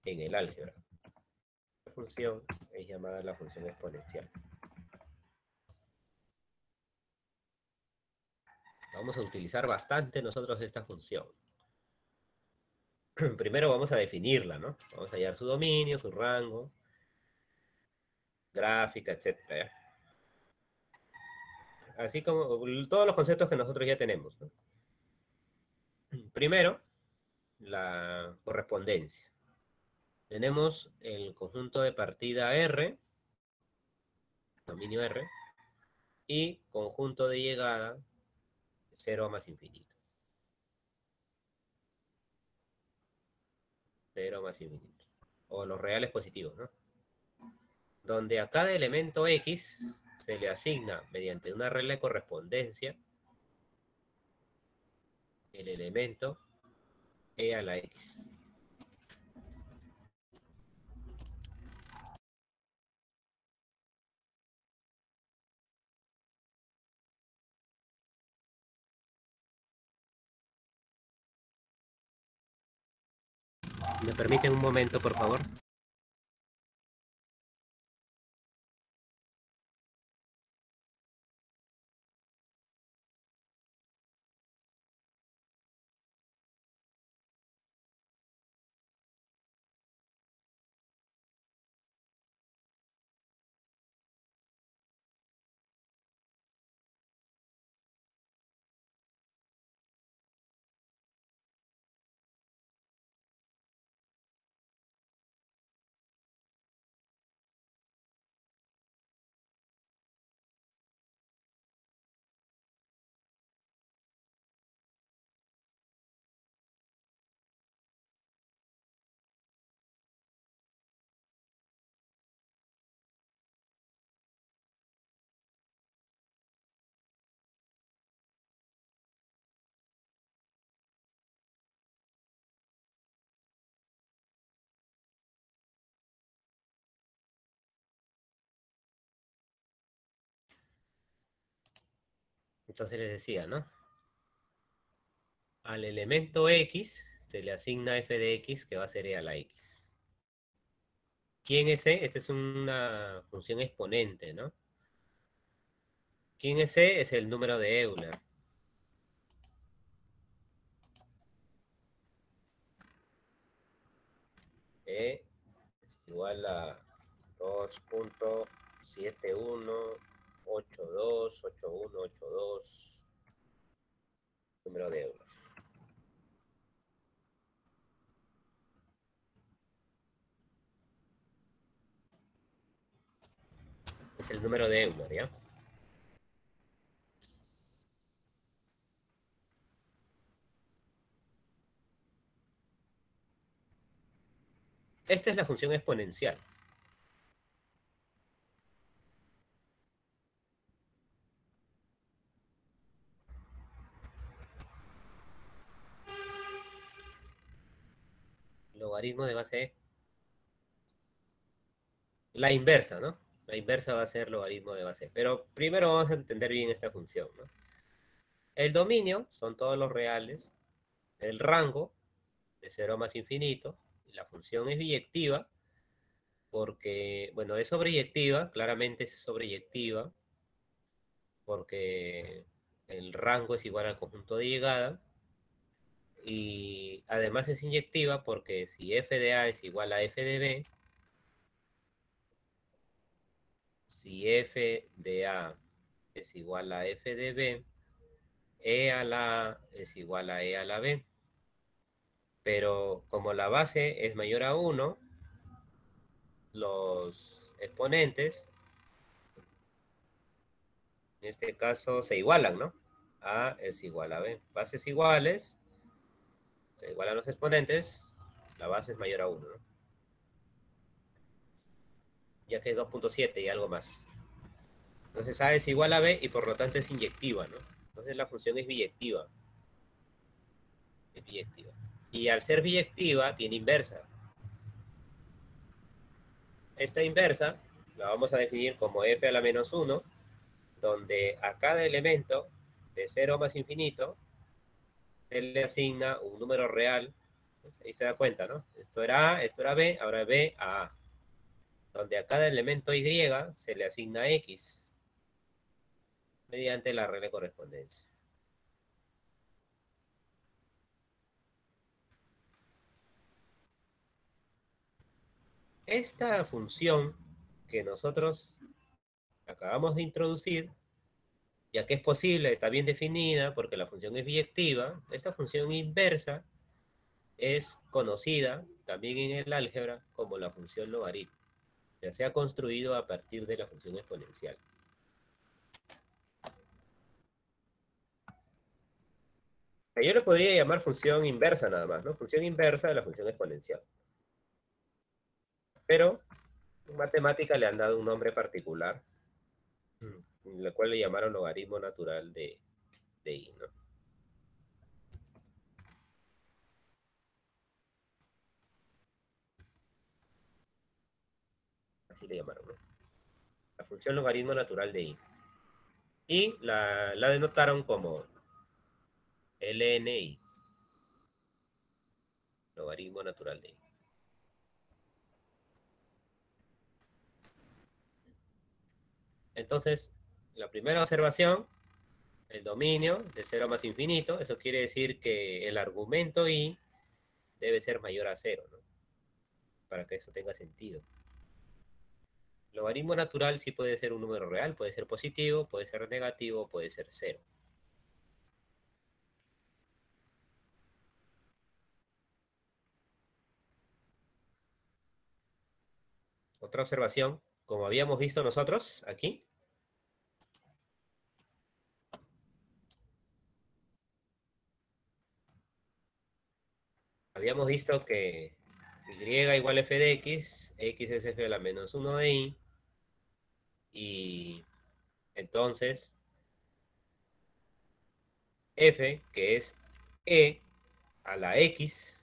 en el álgebra. La función es llamada la función exponencial. Vamos a utilizar bastante nosotros esta función. Primero vamos a definirla, ¿no? Vamos a hallar su dominio, su rango, gráfica, etcétera. Así como todos los conceptos que nosotros ya tenemos, ¿no? Primero, la correspondencia. Tenemos el conjunto de partida R, dominio R, y conjunto de llegada 0 a más infinito. 0 más infinito. O los reales positivos, ¿no? Donde a cada elemento X se le asigna mediante una regla de correspondencia el elemento E a la X. ¿Me permiten un momento, por favor? Entonces les decía, ¿no? Al elemento X se le asigna f de X, que va a ser e a la X. ¿Quién es E? Esta es una función exponente, ¿no? ¿Quién es E? Es el número de Euler. E es igual a 2.71828182, número de Euler. Es el número de Euler, ¿ya? Esta es la función exponencial. Logaritmo de base E. La inversa, ¿no? La inversa va a ser logaritmo de base E. Pero primero vamos a entender bien esta función, ¿no? El dominio son todos los reales. El rango de 0 más infinito. Y la función es biyectiva porque, bueno, es sobreyectiva. Claramente es sobreyectiva porque el rango es igual al conjunto de llegada. Y además es inyectiva porque si f de A es igual a f de B, si f de A es igual a f de B, e a la A es igual a e a la B. Pero como la base es mayor a 1, los exponentes, en este caso, se igualan, ¿no? A es igual a B. Bases iguales, se igualan los exponentes, la base es mayor a 1, ¿no? Ya que es 2.7 y algo más. Entonces A es igual a B y por lo tanto es inyectiva, ¿no? Entonces la función es biyectiva. Es biyectiva. Y al ser biyectiva, tiene inversa. Esta inversa la vamos a definir como f a la menos 1, donde a cada elemento de 0 más infinito se le asigna un número real. Ahí se da cuenta, ¿no? Esto era A, esto era B, ahora B a A. Donde a cada elemento Y se le asigna X mediante la regla de correspondencia. Esta función que nosotros acabamos de introducir, ya que es posible, está bien definida porque la función es biyectiva, esta función inversa es conocida también en el álgebra como la función logaritmo. Ya se ha construido a partir de la función exponencial. Yo le podría llamar función inversa nada más, ¿no? Función inversa de la función exponencial. Pero en matemática le han dado un nombre particular, la cual le llamaron logaritmo natural de I, ¿no? Así le llamaron, ¿no? La función logaritmo natural de I. Y la denotaron como LNI, logaritmo natural de I. Entonces, la primera observación, el dominio de 0 más infinito, eso quiere decir que el argumento I debe ser mayor a 0, ¿no? Para que eso tenga sentido. Logaritmo natural sí puede ser un número real, puede ser positivo, puede ser negativo, puede ser 0. Otra observación, como habíamos visto nosotros aquí, habíamos visto que y igual f de x, x es f a la menos 1 de i, y entonces f, que es e a la x,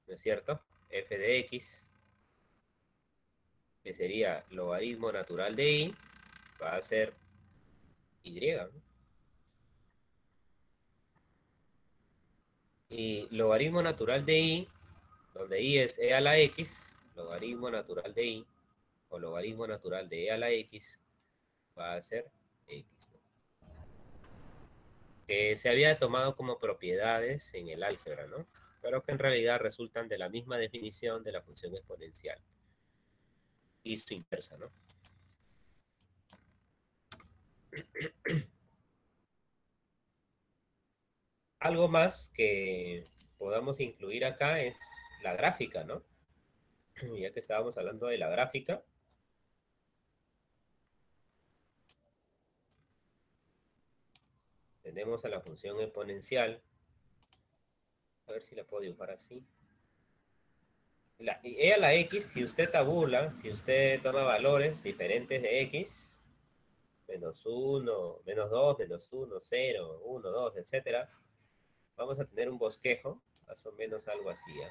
¿no es cierto? F de x, que sería logaritmo natural de i, va a ser Y, ¿no? Y logaritmo natural de y, donde y es e a la x, logaritmo natural de y, o logaritmo natural de e a la x, va a ser x, ¿no? Que se había tomado como propiedades en el álgebra, ¿no? Pero que en realidad resultan de la misma definición de la función exponencial y su inversa, ¿no? Algo más que podamos incluir acá es la gráfica, ¿no? Ya que estábamos hablando de la gráfica, tenemos a la función exponencial. A ver si la puedo dibujar así. La e a la x, si usted tabula, si usted toma valores diferentes de x, menos 1, menos 2, menos 1, 0, 1, 2, etcétera, vamos a tener un bosquejo, más o menos algo así, ¿eh?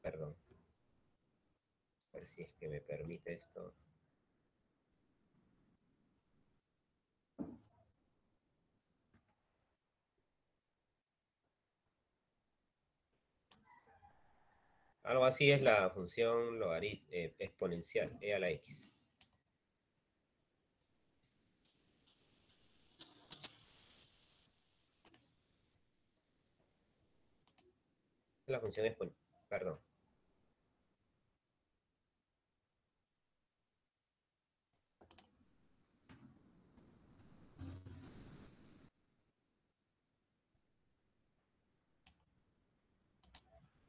Perdón. A ver si es que me permite esto. Algo así es la función exponencial, e a la x. La función exponencial, perdón.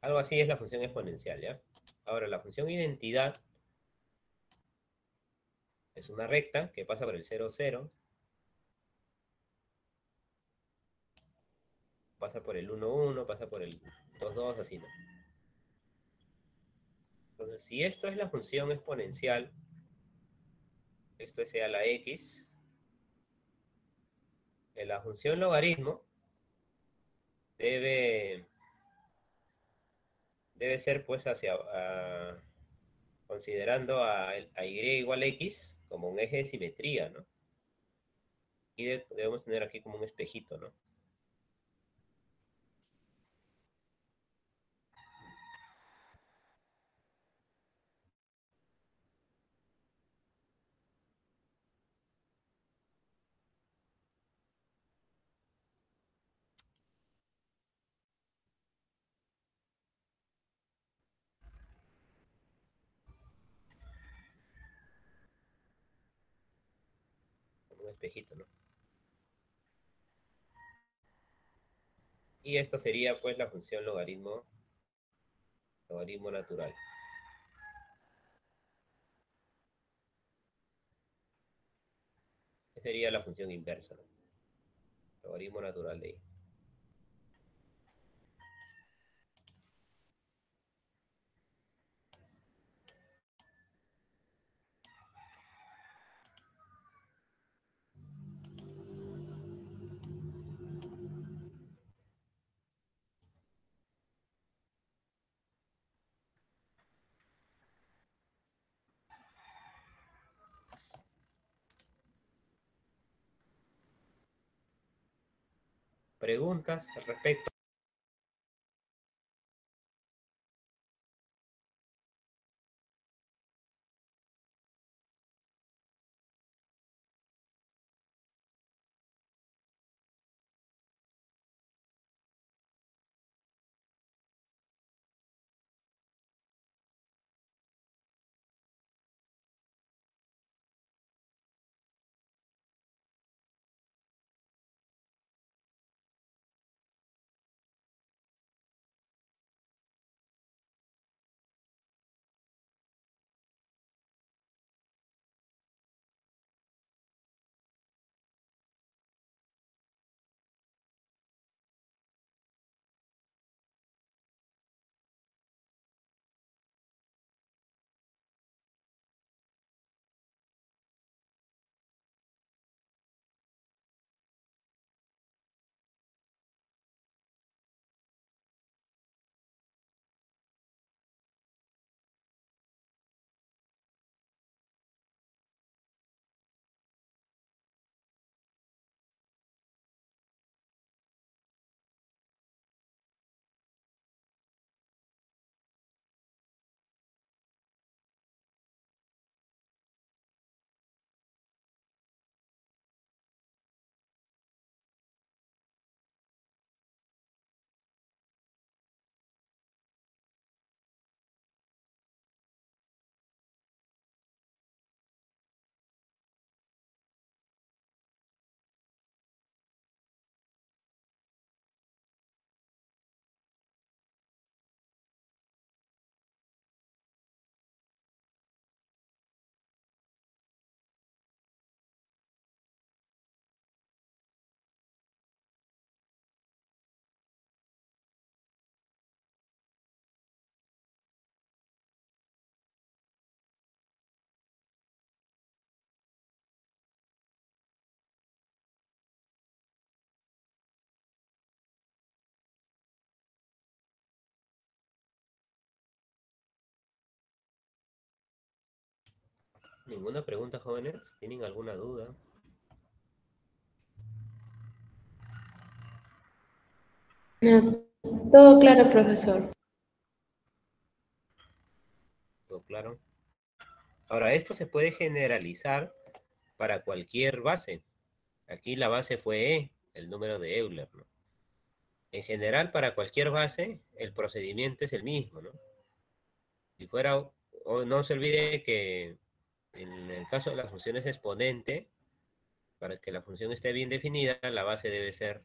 Algo así es la función exponencial, ¿ya? Ahora, la función identidad es una recta que pasa por el 0, 0, pasa por el 1, 1, pasa por el 2, 2, así, ¿no? Entonces, si esto es la función exponencial, esto es e a la x, en la función logaritmo debe ser pues considerando a y igual a x como un eje de simetría, ¿no? Y debemos tener aquí como un espejito, ¿no? Como un espejito, ¿no? Y esto sería pues la función logaritmo natural. Esta sería la función inversa, ¿no? Logaritmo natural de y. ¿Preguntas al respecto? ¿Ninguna pregunta, jóvenes? ¿Tienen alguna duda? No, todo claro, profesor. ¿Todo claro? Ahora, esto se puede generalizar para cualquier base. Aquí la base fue E, el número de Euler, ¿no? En general, para cualquier base, el procedimiento es el mismo, ¿no? Si fuera, o no se olvide que en el caso de las funciones exponente, para que la función esté bien definida, la base debe ser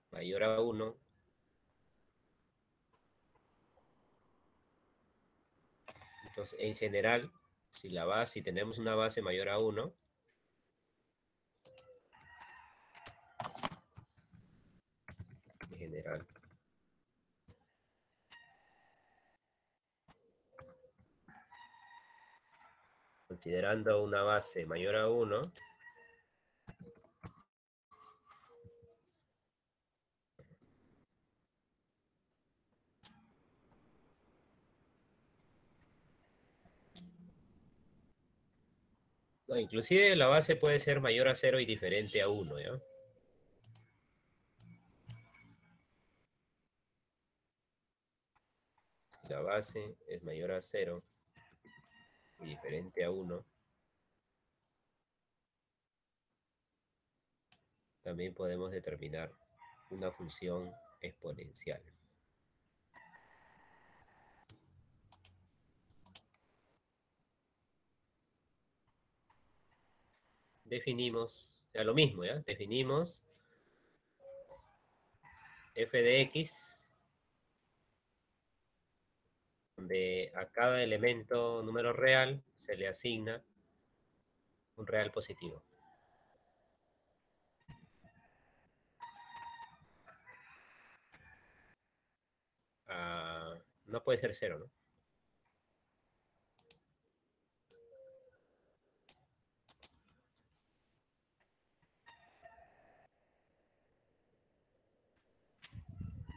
mayor a 1. Entonces, en general, si tenemos una base mayor a 1, en general, considerando una base mayor a 1, no, inclusive la base puede ser mayor a 0 y diferente a 1, ¿ya? Si la base es mayor a 0 y diferente a 1, también podemos determinar una función exponencial. Definimos, ya lo mismo, ¿ya? Definimos f de x, donde a cada elemento número real se le asigna un real positivo. No puede ser 0, ¿no?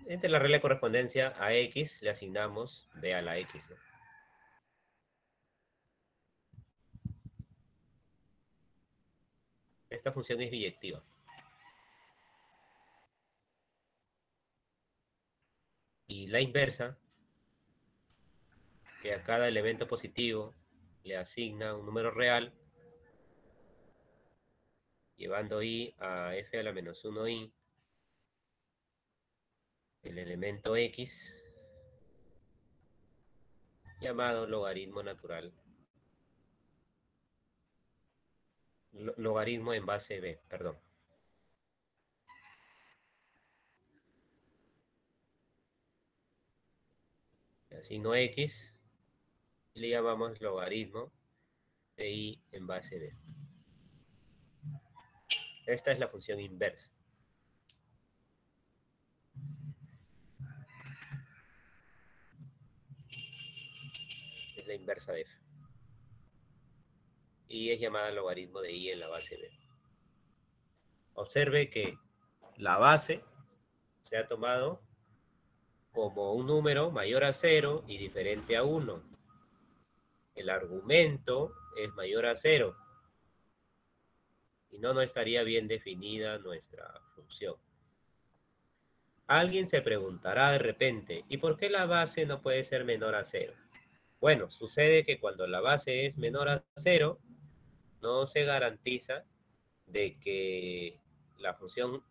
Entre la regla de correspondencia a x le asignamos b a la x, ¿no? Esta función es biyectiva. Y la inversa, que a cada elemento positivo le asigna un número real, llevando i a f a la menos 1i, el elemento x, llamado logaritmo natural. Logaritmo en base b, perdón. Asigno x y le llamamos logaritmo de i en base b. Esta es la función inversa. Es la inversa de f. Y es llamada logaritmo de i en la base b. Observe que la base se ha tomado como un número mayor a 0 y diferente a 1. El argumento es mayor a 0. Y no estaría bien definida nuestra función. Alguien se preguntará de repente, ¿y por qué la base no puede ser menor a 0? Bueno, sucede que cuando la base es menor a 0, no se garantiza de que la función,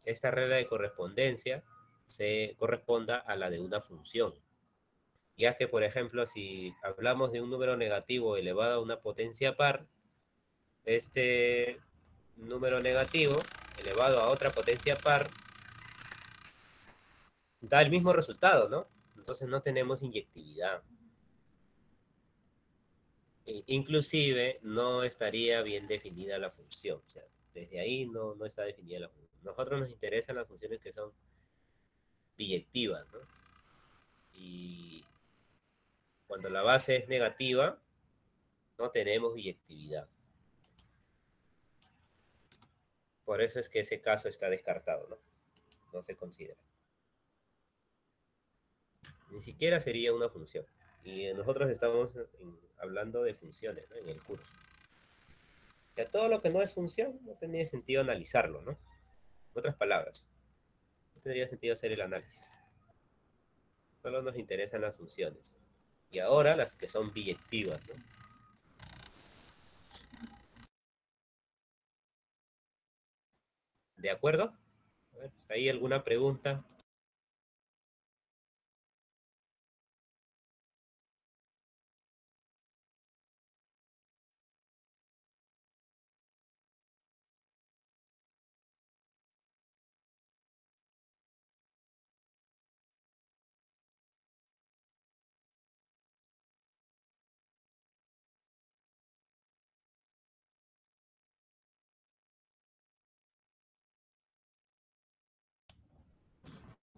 esta regla de correspondencia, se corresponda a la de una función. Ya que, por ejemplo, si hablamos de un número negativo elevado a una potencia par, este número negativo elevado a otra potencia par da el mismo resultado, ¿no? Entonces no tenemos inyectividad. Inclusive no estaría bien definida la función. O sea, desde ahí no está definida la función. Nosotros nos interesan las funciones que son biyectivas, ¿no? Y cuando la base es negativa, no tenemos biyectividad. Por eso es que ese caso está descartado, ¿no? No se considera. Ni siquiera sería una función. Y nosotros estamos hablando de funciones, ¿no? En el curso. Que todo lo que no es función no tendría sentido analizarlo, ¿no? En otras palabras, no tendría sentido hacer el análisis. Solo nos interesan las funciones. Y ahora las que son biyectivas, ¿no? ¿De acuerdo? A ver, ¿está ahí alguna pregunta?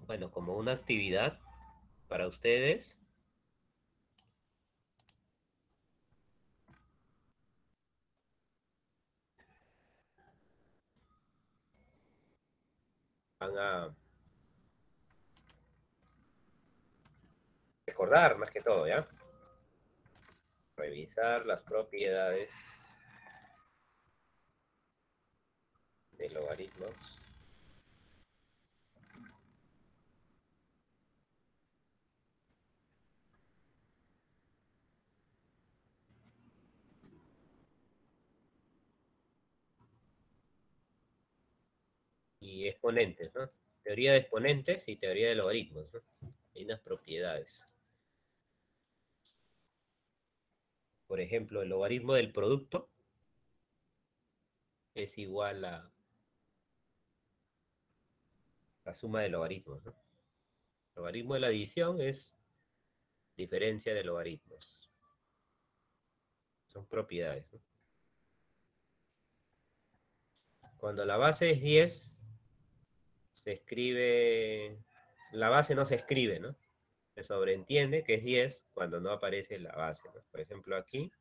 Bueno, como una actividad para ustedes, van a recordar más que todo, ¿ya? Revisar las propiedades de logaritmos. Y exponentes, ¿no? Teoría de exponentes y teoría de logaritmos, ¿no? Hay unas propiedades. Por ejemplo, el logaritmo del producto es igual a la suma de logaritmos, ¿no? El logaritmo de la división es diferencia de logaritmos. Son propiedades, ¿no? Cuando la base es 10, se escribe... La base no se escribe, ¿no? Se sobreentiende que es 10 cuando no aparece la base, ¿no? Por ejemplo, aquí,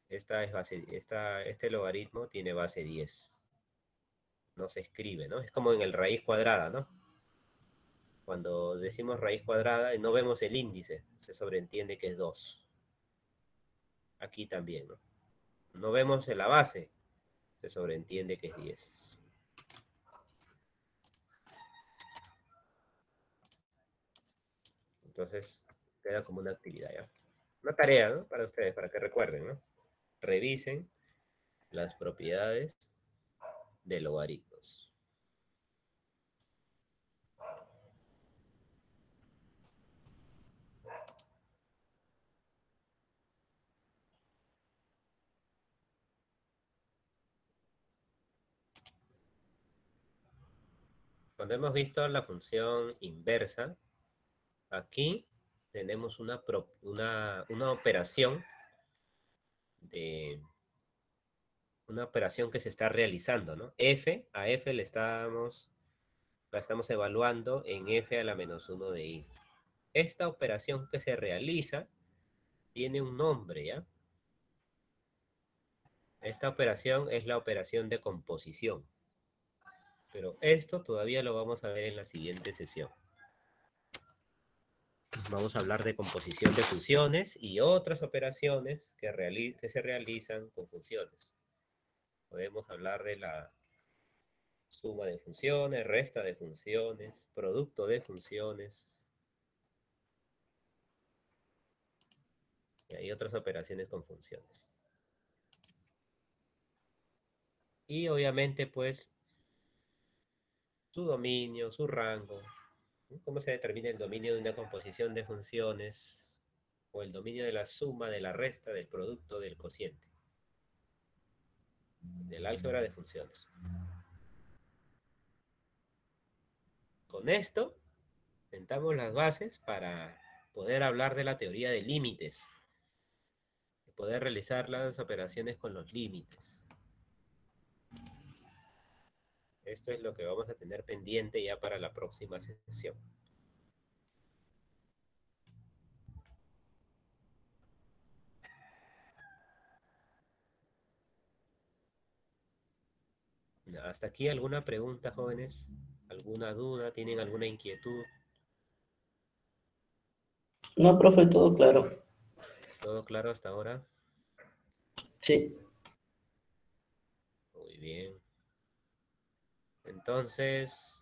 este logaritmo tiene base 10. No se escribe, ¿no? Es como en el raíz cuadrada, ¿no? Cuando decimos raíz cuadrada y no vemos el índice, se sobreentiende que es 2. Aquí también, ¿no? No vemos la base, se sobreentiende que es 10. Entonces, queda como una actividad, ¿ya? Una tarea, ¿no? Para ustedes, para que recuerden, ¿no? Revisen las propiedades de logaritmos. Cuando hemos visto la función inversa, aquí tenemos una operación que se está realizando, ¿no? A F la estamos evaluando en F a la menos 1 de I. Esta operación que se realiza tiene un nombre, ¿ya? Esta operación es la operación de composición. Pero esto todavía lo vamos a ver en la siguiente sesión. Vamos a hablar de composición de funciones y otras operaciones que se realizan con funciones. Podemos hablar de la suma de funciones, resta de funciones, producto de funciones. Y hay otras operaciones con funciones. Y obviamente, pues, su dominio, su rango. ¿Cómo se determina el dominio de una composición de funciones? O el dominio de la suma, de la resta, del producto, del cociente. Del álgebra de funciones. Con esto, sentamos las bases para poder hablar de la teoría de límites. Y poder realizar las operaciones con los límites. Esto es lo que vamos a tener pendiente ya para la próxima sesión. ¿Hasta aquí alguna pregunta, jóvenes? ¿Alguna duda? ¿Tienen alguna inquietud? No, profe, todo claro. ¿Todo claro hasta ahora? Sí. Muy bien. Entonces,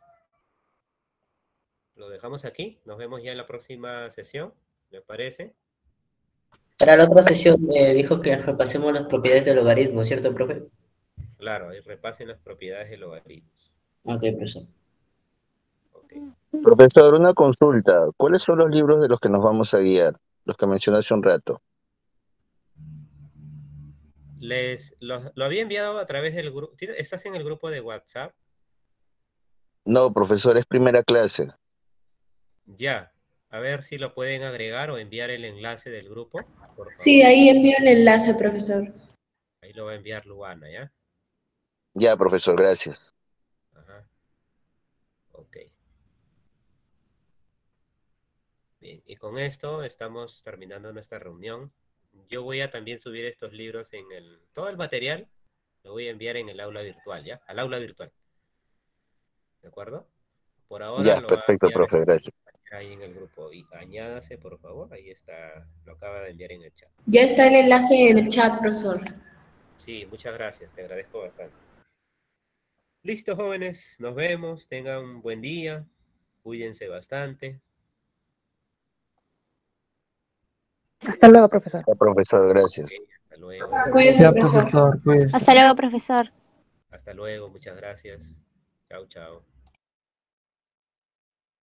lo dejamos aquí. Nos vemos ya en la próxima sesión, ¿me parece? Para la otra sesión dijo que repasemos las propiedades del logaritmo, ¿cierto, profe? Claro, y repasen las propiedades de logaritmos. Ok, profesor. Ok. Profesor, una consulta. ¿Cuáles son los libros de los que nos vamos a guiar? Los que mencioné hace un rato. Lo había enviado a través del grupo. ¿Estás en el grupo de WhatsApp? No, profesor, es primera clase. Ya. A ver si lo pueden agregar o enviar el enlace del grupo, por favor. Sí, ahí envío el enlace, profesor. Ahí lo va a enviar Luana, ¿ya? Ya, profesor, gracias. Ajá. Ok. Bien, y con esto estamos terminando nuestra reunión. Yo voy a también subir estos libros todo el material lo voy a enviar en el aula virtual, ¿ya? Al aula virtual. ¿De acuerdo? Por ahora Ya, lo va a perfecto, enviar profe, gracias. ahí en el grupo. Y añádase, por favor. Ahí está. Lo acaba de enviar en el chat. Ya está el enlace en el chat, profesor. Sí, muchas gracias. Te agradezco bastante. Listo, jóvenes. Nos vemos. Tengan un buen día. Cuídense bastante. Hasta luego, profesor. Ya, profesor, gracias. Ok, hasta luego. Cuídese, Ya, profesor. profesor, cuídese. Hasta luego, profesor. Hasta luego. Muchas gracias. Chao, chao.